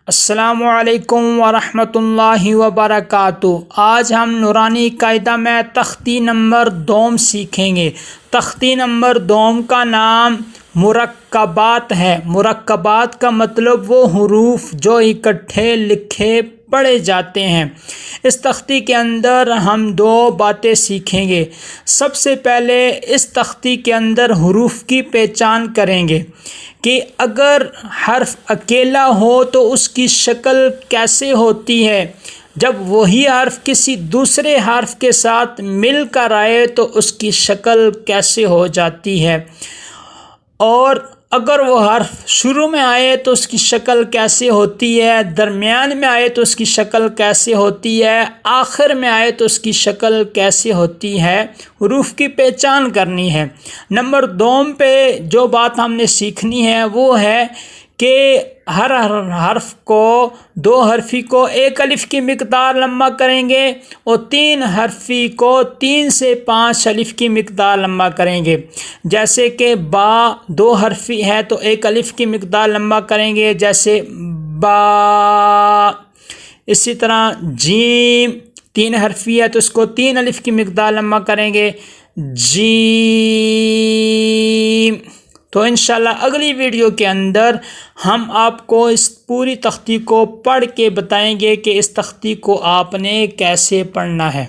السلام علیکم ورحمۃ اللہ وبرکاتہ۔ آج ہم نورانی قاعدہ میں تختی نمبر 2 سیکھیں گے۔ تختی نمبر 2 کا نام مرکبات ہے۔ مرکبات کا مطلب وہ حروف جو اکٹھے لکھے پڑھے جاتے ہیں۔ اس تختی کے اندر ہم 2 باتیں سیکھیں گے۔ سب سے پہلے اس تختی کے اندر حروف کی پہچان کریں گے کہ اگر حرف اکیلا ہو تو اس کی شکل کیسے ہوتی ہے، جب وہی حرف کسی دوسرے حرف کے ساتھ مل کر آئے تو اس کی شکل کیسے ہو جاتی ہے، اور اگر وہ حرف شروع میں آئے تو اس کی شکل کیسے ہوتی ہے، درمیان میں آئے تو اس کی شکل کیسے ہوتی ہے، آخر میں آئے تو اس کی شکل کیسے ہوتی ہے۔ حروف کی پہچان کرنی ہے۔ نمبر 2 پہ جو بات ہم نے سیکھنی ہے وہ ہے کہ ہر حرف کو 2 حرفی کو 1 الف کی مقدار لمبا کریں گے اور 3 حرفی کو 3 سے 5 الف کی مقدار لمبا کریں گے۔ جیسے کہ با 2 حرفی ہے تو 1 الف کی مقدار لمبا کریں گے، جیسے با۔ اسی طرح جیم 3 حرفی ہے تو اس کو 3 الف کی مقدار لمبا کریں گے، جیم۔ تو انشاءاللہ اگلی ویڈیو کے اندر ہم آپ کو اس پوری تختی کو پڑھ کے بتائیں گے کہ اس تختی کو آپ نے کیسے پڑھنا ہے۔